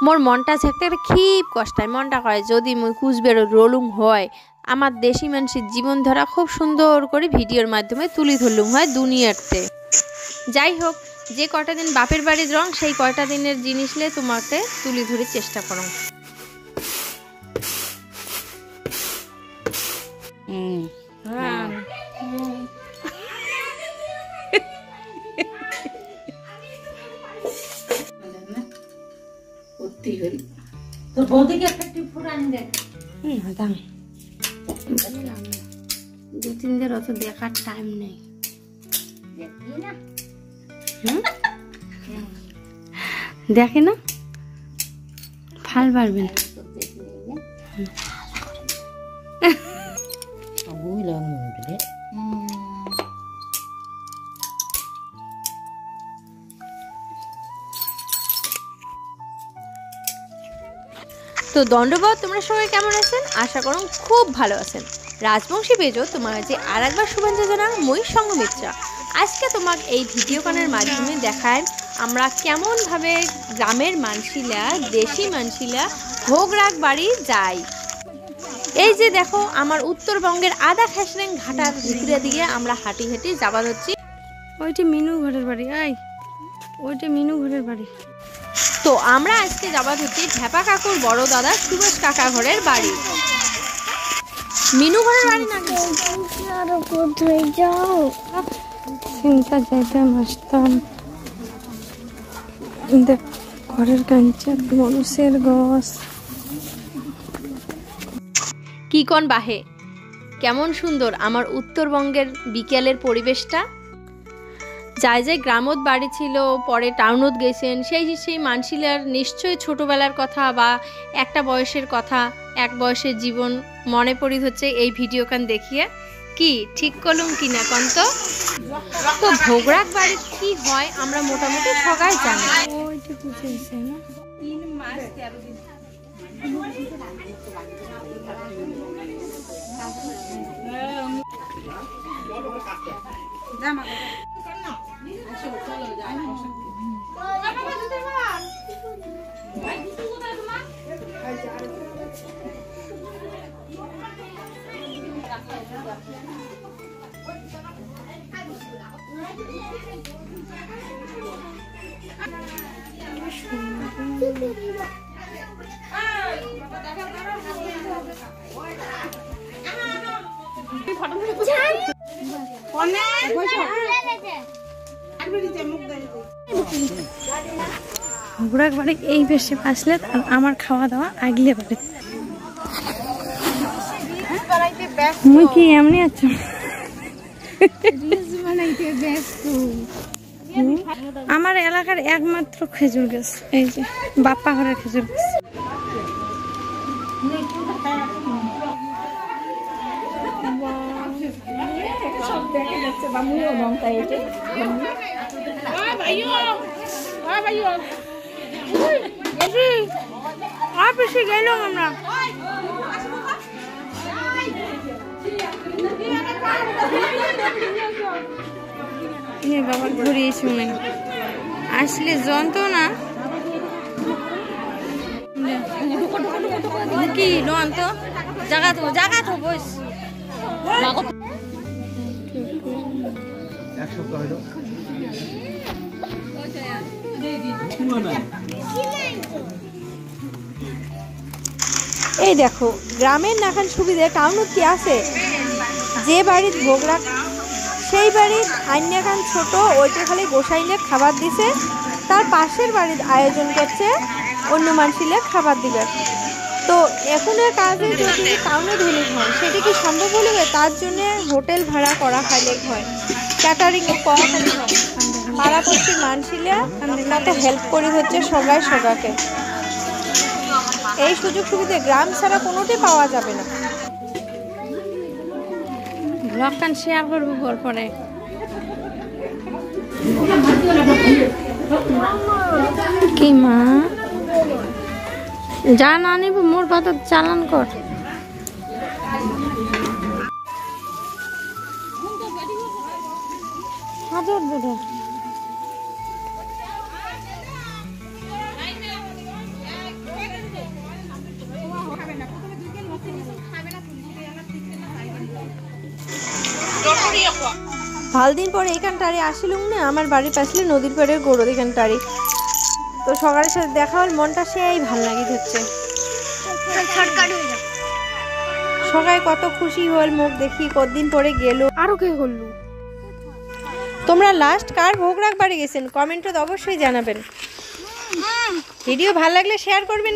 মোর মনটা একটা খিপ কষ্টায় মনটা কয় যদি মুই কুচবের রোলুং হয় আমার দেশি মানুষের জীবন ধরা খুব সুন্দর করে ভিডিওর মাধ্যমে তুলি ধরলুম হয় দুনিয়াতে। যাই হোক, যে কয়টা দিন বাপের বাড়ির রং সেই কয়টা দিনের জিনিসলে তোমাকে তুলি ধরে চেষ্টা করো। দু তিন দিন অত দেখার টাইম নেই। দেখে না ফাল পারবেন। তো দণ্ডবোধ, তোমরা সবাই কেমন আছেন? আশা করো খুব ভালো আছেন। রাজবংশী পেজও তোমার কাছে আর একবার শুভেচ্ছা জানা মই সঙ্গমিত্রা। আজকে তোমাকে এই ভিডিও গানের মাধ্যমে দেখায় আমরা কেমনভাবে গ্রামের মানসিলা দেশি মানসিলা ভোগ রাগ বাড়ি যাই। এই যে দেখো, আমার উত্তরবঙ্গের আদা খেসরেং ঘাটার ভিতরে দিয়ে আমরা হাঁটি হাঁটি যাবার হচ্ছি। ওইটি মিনু ঘরের বাড়ি, ওইটা মিনু ঘরের বাড়ি। তো আমরা আজকে যাবার হচ্ছি ঢেপা কাকুর বড় দাদা সুভাষ কাকা ঘরের বাড়ি। মিনু ঘরের বাড়ি না চিন্তা যাইতাম আসতাম ঘরের কাঞ্চা মানুষের গছ কি কন বাহে, কেমন সুন্দর আমার উত্তরবঙ্গের বিকেলের পরিবেশটা। যাই যাই গ্রামত বাড়ি ছিল, পরে টাউনত গেছেন, সেই মানসিলার নিশ্চয়ই ছোটবেলার কথা বা একটা বয়সের কথা, এক বয়সের জীবন মনে পড়ি হচ্ছে এই ভিডিওখান দেখিয়ে। কি ঠিক করলুম কি না কন? তো ভোগরাগ বাড়ি কি হয় আমরা মোটামুটি সবাই জানি। ভোগরাগ বাড়ি এই বেশি আসলে আমার খাওয়া দাওয়া আগলে পারে। মুই কি এমনি আছো? আমার এলাকার একমাত্র খেজুর গাছ, এই যে বাপ্পা ঘরের খেজুর গাছ। গেলাম আমরা বাবা ঘুরিয়েছি মনে আসলে যন্ত্রণা কি লোন তো জায়গা তো বস এই দেখো গ্রামের নাখান সুবিধা টাউনত কি আছে? যে বাড়ির ভোগরাগ সেই বাড়ির আইনাখান ছোট, ওইটা খালি গোসাইলে খাবার দিছে, তার পাশের বাড়ির আয়োজন করছে অন্য মানুষিলে খাবার দিবে। তো এখনের কাজে যদি টাউনে ধরে হয় সেটা কি সম্ভব হলে তার জন্য হোটেল ভাড়া করা খাইলে হয়, ক্যাটারিং করা খালি হয়। পাড়াপড়শি মানুষিলে আমরা তো হেল্প করি হচ্ছে সবাই সবাইকে। এই সুযোগ সুবিধা গ্রাম ছাড়া কোনোটাই পাওয়া যাবে না। ব্লগটা শেয়ার করবো পরে। কি মা যা না নিব মোর পাতা চালান কর। হাজার দাদা ভাল দিন পরে এখানটারে আসিলুম না, আমার বাড়ির পাশে নদীর পাড়ে গরু এখানটারে। তো সকালের সাথে দেখা হল, মনটা সেই ভাল লাগি হচ্ছে। সবাই কত খুশি হল মুখ দেখি, কতদিন পরে গেল। আরো কে করলু? তোমরা লাস্ট কার ভোগ রাখবারে গেছেন কমেন্টে অবশ্যই জানাবেন। ভিডিও ভালো লাগলে শেয়ার করবেন।